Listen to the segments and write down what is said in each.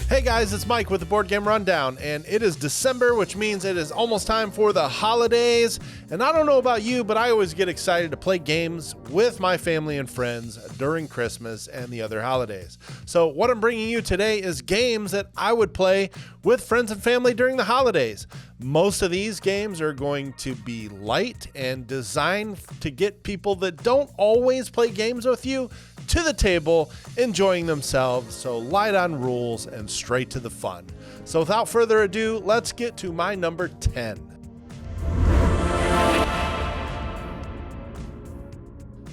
Hey guys, it's Mike with the Board Game Rundown, and it is December, which means it is almost time for the holidays. And I don't know about you, but I always get excited to play games with my family and friends during Christmas and the other holidays. So what I'm bringing you today is games that I would play with friends and family during the holidays. Most of these games are going to be light and designed to get people that don't always play games with you to the table, enjoying themselves. So light on rules and straight to the fun. So without further ado, let's get to my number 10.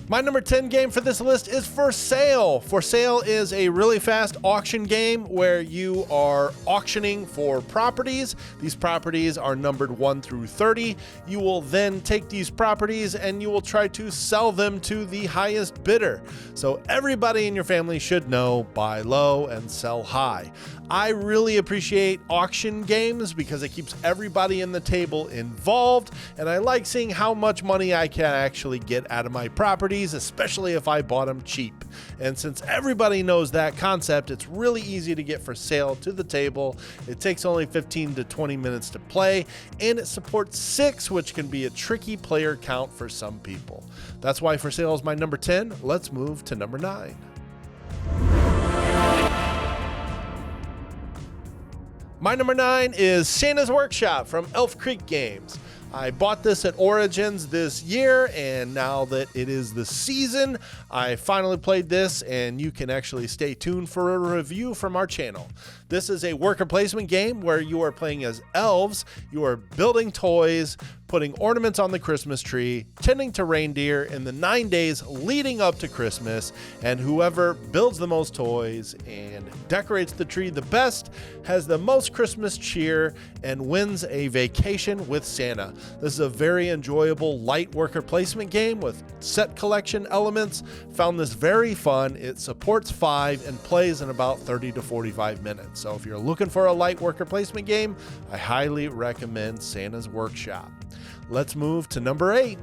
My number 10 game for this list is For Sale. For Sale is a really fast auction game where you are auctioning for properties. These properties are numbered 1 through 30. You will then take these properties and you will try to sell them to the highest bidder. So everybody in your family should know buy low and sell high. I really appreciate auction games because it keeps everybody in the table involved, and I like seeing how much money I can actually get out of my properties, especially if I bought them cheap. And since everybody knows that concept, it's really easy to get For Sale to the table. It takes only 15 to 20 minutes to play, and it supports 6, which can be a tricky player count for some people. That's why For Sale is my number 10. Let's move to number 9. My number 9 is Santa's Workshop from Elf Creek Games. I bought this at Origins this year, and now that it is the season, I finally played this, and you can actually stay tuned for a review from our channel. This is a worker placement game where you are playing as elves, you are building toys, putting ornaments on the Christmas tree, tending to reindeer in the 9 days leading up to Christmas, and whoever builds the most toys and decorates the tree the best has the most Christmas cheer and wins a vacation with Santa. This is a very enjoyable light worker placement game with set collection elements. Found this very fun. It supports 5 and plays in about 30 to 45 minutes. So if you're looking for a light worker placement game, I highly recommend Santa's Workshop. Let's move to number 8.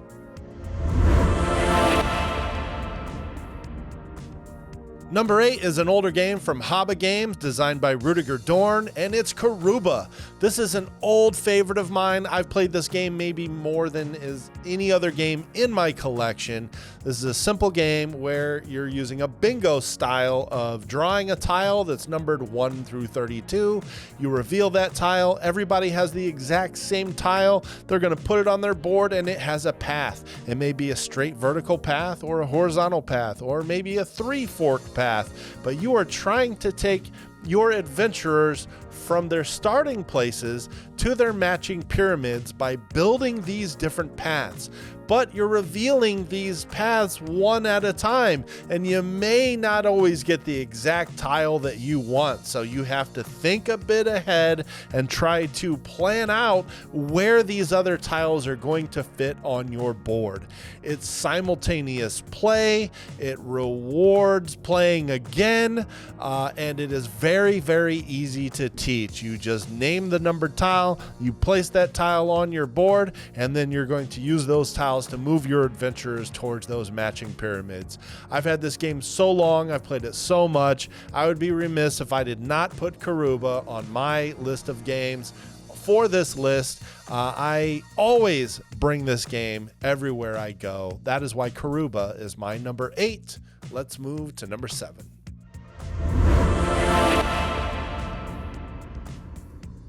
Number 8 is an older game from Haba Games designed by Rudiger Dorn, and it's Karuba. This is an old favorite of mine. I've played this game maybe more than is any other game in my collection. This is a simple game where you're using a bingo style of drawing a tile that's numbered 1 through 32. You reveal that tile. Everybody has the exact same tile. They're going to put it on their board, and it has a path. It may be a straight vertical path or a horizontal path or maybe a 3-forked path, but you are trying to take your adventurers from their starting places to their matching pyramids by building these different paths. But you're revealing these paths one at a time, and you may not always get the exact tile that you want. So you have to think a bit ahead and try to plan out where these other tiles are going to fit on your board. It's simultaneous play, it rewards playing again, and it is very, very easy to teach. You just name the numbered tile, you place that tile on your board, and then you're going to use those tiles to move your adventurers towards those matching pyramids. I've had this game so long, I've played it so much, I would be remiss if I did not put Karuba on my list of games. For this list, I always bring this game everywhere I go. That is why Karuba is my number 8. Let's move to number 7.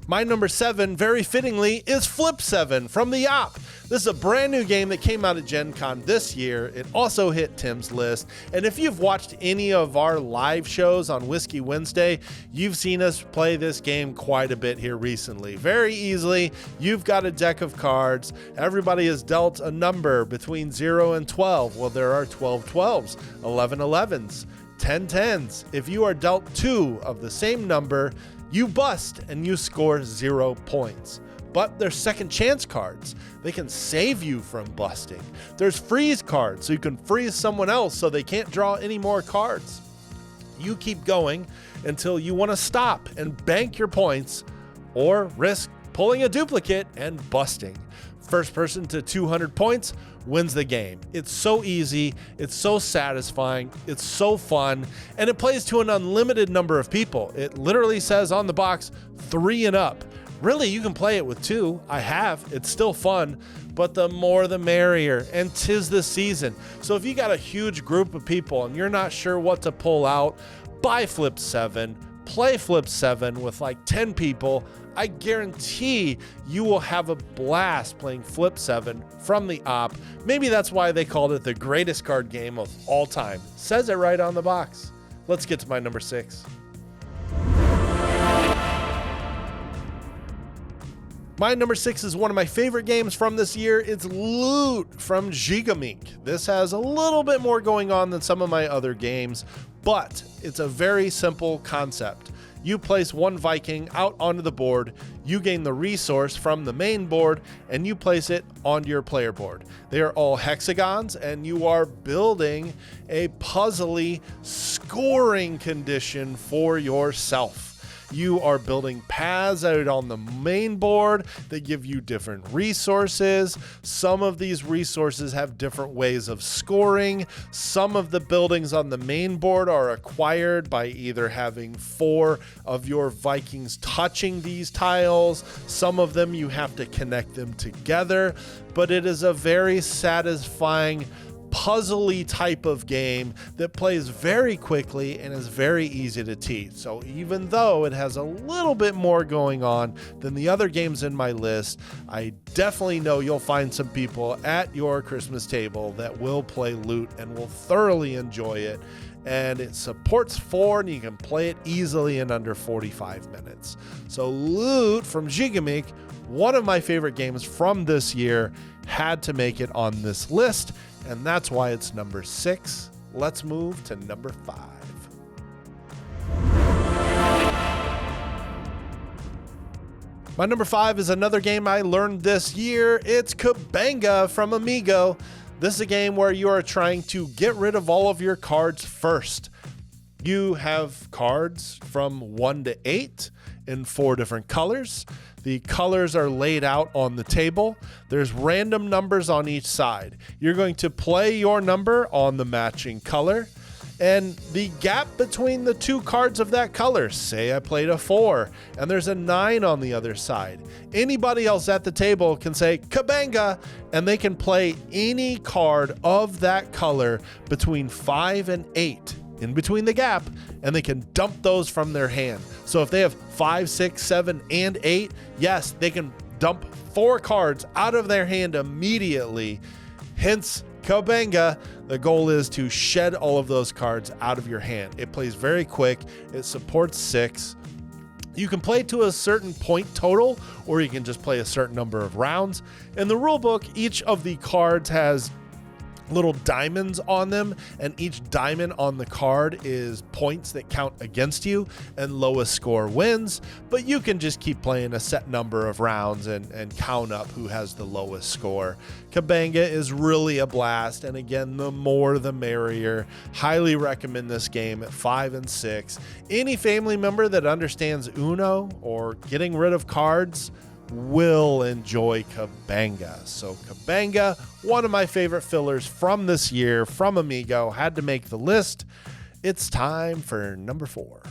My number 7, very fittingly, is Flip 7 from the Op. This is a brand new game that came out at Gen Con this year. It also hit Tim's list. And if you've watched any of our live shows on Whiskey Wednesday, you've seen us play this game quite a bit here recently. Very easily, you've got a deck of cards. Everybody is dealt a number between 0 and 12. Well, there are 12 12s, 11 11s, 10 10s. If you are dealt 2 of the same number, you bust and you score 0 points. But there's second chance cards. They can save you from busting. There's freeze cards, so you can freeze someone else so they can't draw any more cards. You keep going until you want to stop and bank your points or risk pulling a duplicate and busting. First person to 200 points wins the game. It's so easy, it's so satisfying, it's so fun, and it plays to an unlimited number of people. It literally says on the box 3 and up. Really, you can play it with 2. I have. It's still fun, but the more the merrier, and 'tis the season. So if you got a huge group of people and you're not sure what to pull out, buy Flip 7, play Flip 7 with like 10 people. I guarantee you will have a blast playing Flip 7 from the op. Maybe that's why they called it the greatest card game of all time. Says it right on the box. Let's get to my number 6. My number 6 is one of my favorite games from this year. It's Looot from Gigamink. This has a little bit more going on than some of my other games, but it's a very simple concept. You place one Viking out onto the board, you gain the resource from the main board, and you place it onto your player board. They are all hexagons, and you are building a puzzly scoring condition for yourself. You are building paths out on the main board that give you different resources. Some of these resources have different ways of scoring. Some of the buildings on the main board are acquired by either having 4 of your Vikings touching these tiles. Some of them you have to connect them together, but it is a very satisfying puzzly type of game that plays very quickly and is very easy to teach. So even though it has a little bit more going on than the other games in my list, I definitely know you'll find some people at your Christmas table that will play Looot and will thoroughly enjoy it. And it supports 4, and you can play it easily in under 45 minutes. So Looot from Gigamink, one of my favorite games from this year, had to make it on this list, and that's why it's number 6. Let's move to number 5. My number 5 is another game I learned this year. It's Cabanga from Amigo. This is a game where you are trying to get rid of all of your cards first. You have cards from 1 to 8 in 4 different colors. The colors are laid out on the table. There's random numbers on each side. You're going to play your number on the matching color, and the gap between the 2 cards of that color, say I played a 4 and there's a 9 on the other side. Anybody else at the table can say Cabanga, and they can play any card of that color between 5 and 8 in between the gap, and they can dump those from their hand. So if they have 5, 6, 7, and 8, yes, they can dump 4 cards out of their hand immediately. Hence, Cabanga. The goal is to shed all of those cards out of your hand. It plays very quick. It supports 6. You can play to a certain point total, or you can just play a certain number of rounds. In the rulebook, each of the cards has little diamonds on them, and each diamond on the card is points that count against you, and lowest score wins. But you can just keep playing a set number of rounds and count up who has the lowest score. Cabanga is really a blast, and again, the more the merrier. Highly recommend this game at 5 and 6. Any family member that understands Uno or getting rid of cards will enjoy Cabanga. So Cabanga, one of my favorite fillers from this year from Amigo, had to make the list. It's time for number 4.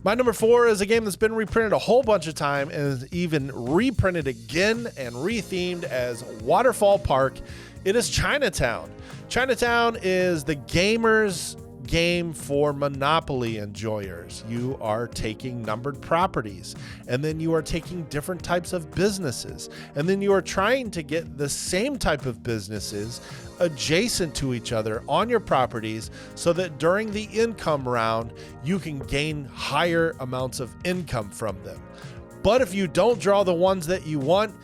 My number 4 is a game that's been reprinted a whole bunch of time and is even reprinted again and rethemed as Waterfall Park. It is Chinatown. Chinatown is the gamers' game for Monopoly enjoyers. You are taking numbered properties, and then you are taking different types of businesses, and then you are trying to get the same type of businesses adjacent to each other on your properties so that during the income round you can gain higher amounts of income from them. But if you don't draw the ones that you want,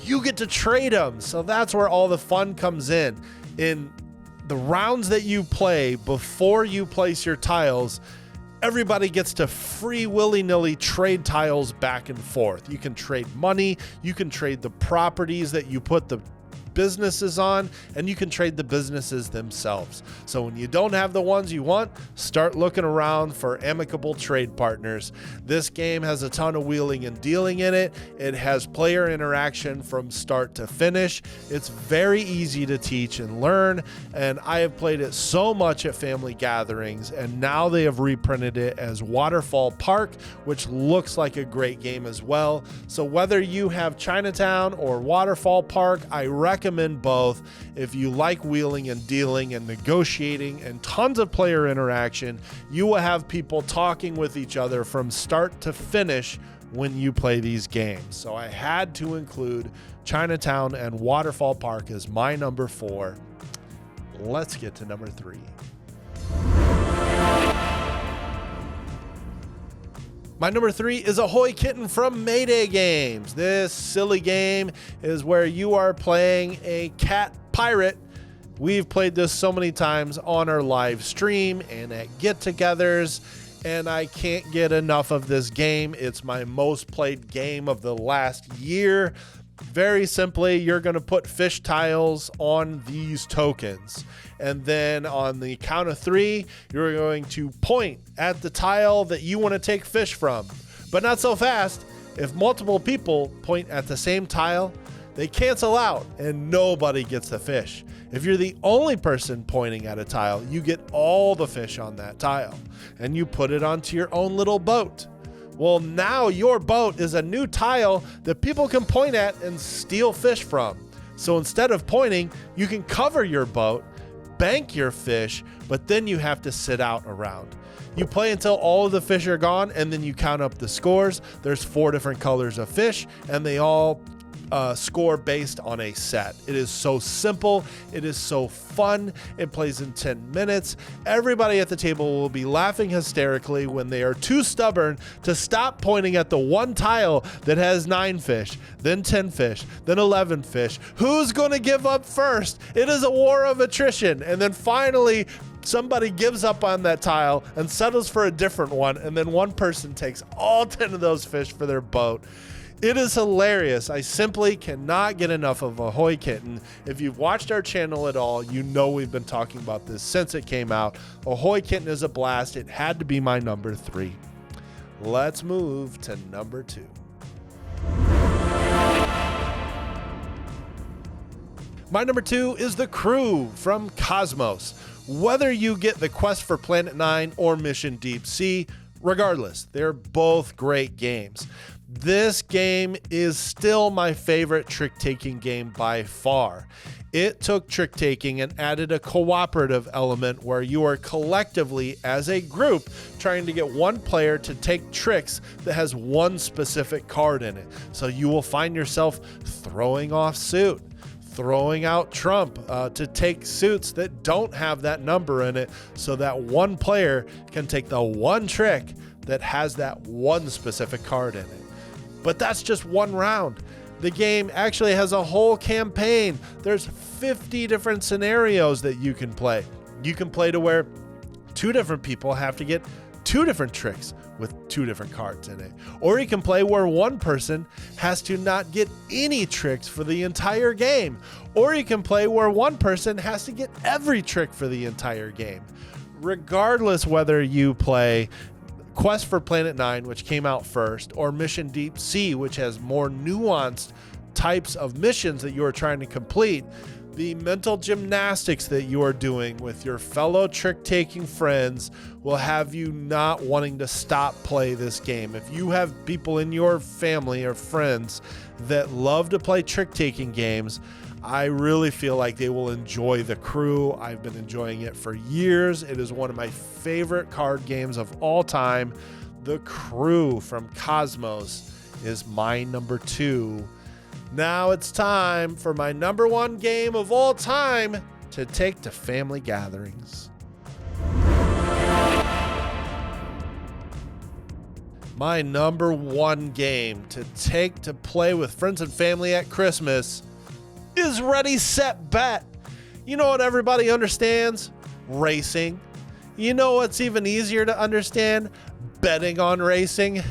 you get to trade them. So that's where all the fun comes in the rounds that you play before you place your tiles. Everybody gets to free willy-nilly trade tiles back and forth. You can trade money, you can trade the properties that you put the businesses on, and you can trade the businesses themselves. So when you don't have the ones you want, start looking around for amicable trade partners. This game has a ton of wheeling and dealing in it. It has player interaction from start to finish. It's very easy to teach and learn, and I have played it so much at family gatherings, and now they have reprinted it as Waterfall Park, which looks like a great game as well. So whether you have Chinatown or Waterfall Park, I recommend both. If you like wheeling and dealing and negotiating and tons of player interaction, you will have people talking with each other from start to finish when you play these games. So I had to include Chinatown and Waterfall Park as my number 4. Let's get to number 3. My number 3 is Ahoy, Kitten from Mayday Games. This silly game is where you are playing a cat pirate. We've played this so many times on our live stream and at get-togethers, and I can't get enough of this game. It's my most played game of the last year. Very simply, you're going to put fish tiles on these tokens. And then on the count of 3, you're going to point at the tile that you want to take fish from. But not so fast. If multiple people point at the same tile, they cancel out and nobody gets the fish. If you're the only person pointing at a tile, you get all the fish on that tile. And you put it onto your own little boat. Well, now your boat is a new tile that people can point at and steal fish from. So instead of pointing, you can cover your boat, bank your fish, but then you have to sit out around. You play until all of the fish are gone, and then you count up the scores. There's 4 different colors of fish, and they all score based on a set. It is so simple. It is so fun. It plays in 10 minutes. Everybody at the table will be laughing hysterically when they are too stubborn to stop pointing at the one tile that has 9 fish, then 10 fish, then 11 fish. Who's going to give up first? It is a war of attrition. And then finally, somebody gives up on that tile and settles for a different one, and then one person takes all 10 of those fish for their boat. It is hilarious. I simply cannot get enough of Ahoy, Kitten. If you've watched our channel at all, you know we've been talking about this since it came out. Ahoy, Kitten is a blast. It had to be my number 3. Let's move to number 2. My number 2 is The Crew from Cosmos. Whether you get the Quest for Planet 9 or Mission Deep Sea, regardless, they're both great games. This game is still my favorite trick-taking game by far. It took trick-taking and added a cooperative element where you are collectively, as a group, trying to get one player to take tricks that has one specific card in it. So you will find yourself throwing off suit, throwing out trump to take suits that don't have that number in it, so that one player can take the one trick that has that one specific card in it. But that's just one round. The game actually has a whole campaign. There's 50 different scenarios that you can play. You can play to where 2 different people have to get 2 different tricks with 2 different cards in it. Or you can play where one person has to not get any tricks for the entire game. Or you can play where one person has to get every trick for the entire game. Regardless whether you play Quest for Planet 9, which came out first, or Mission Deep Sea, which has more nuanced types of missions that you are trying to complete, the mental gymnastics that you are doing with your fellow trick-taking friends will have you not wanting to stop play this game. If you have people in your family or friends that love to play trick-taking games, I really feel like they will enjoy The Crew. I've been enjoying it for years. It is one of my favorite card games of all time. The Crew from Cosmos is my number 2. Now it's time for my number 1 game of all time to take to family gatherings. My number 1 game to take to play with friends and family at Christmas is Ready, Set, Bet. You know what everybody understands? Racing. You know what's even easier to understand? Betting on racing.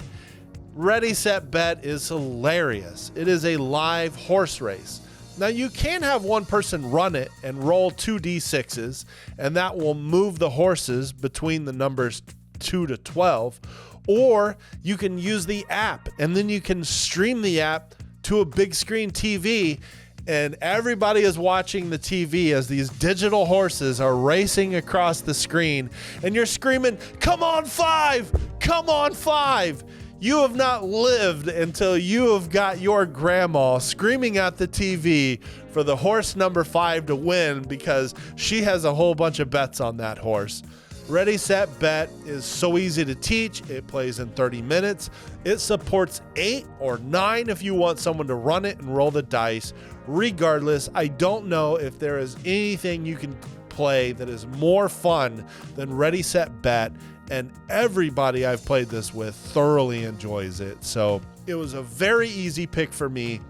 Ready, Set, Bet is hilarious. It is a live horse race. Now you can have one person run it and roll 2d6s, and that will move the horses between the numbers 2 to 12. Or you can use the app, and then you can stream the app to a big screen TV, and everybody is watching the TV as these digital horses are racing across the screen, and you're screaming, "Come on, 5! Come on, 5!" You have not lived until you have got your grandma screaming at the TV for the horse number 5 to win because she has a whole bunch of bets on that horse. Ready, Set, Bet is so easy to teach. It plays in 30 minutes. It supports 8 or 9 if you want someone to run it and roll the dice. Regardless, I don't know if there is anything you can play that is more fun than Ready, Set, Bet, and everybody I've played this with thoroughly enjoys it. So it was a very easy pick for me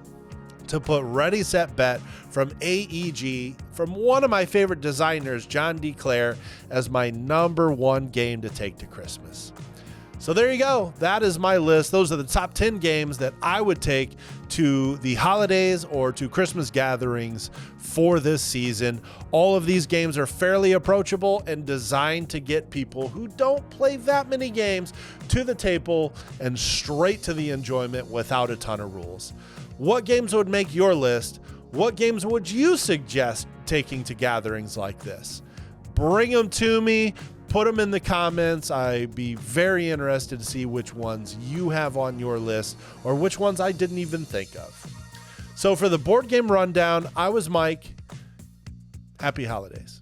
to put Ready, Set, Bet from AEG, from one of my favorite designers, John D. Clare, as my number 1 game to take to Christmas. So there you go. That is my list. Those are the top 10 games that I would take to the holidays or to Christmas gatherings for this season. All of these games are fairly approachable and designed to get people who don't play that many games to the table and straight to the enjoyment without a ton of rules. What games would make your list? What games would you suggest taking to gatherings like this? Bring them to me. Put them in the comments. I'd be very interested to see which ones you have on your list or which ones I didn't even think of. So for the board game rundown, I was Mike. Happy holidays.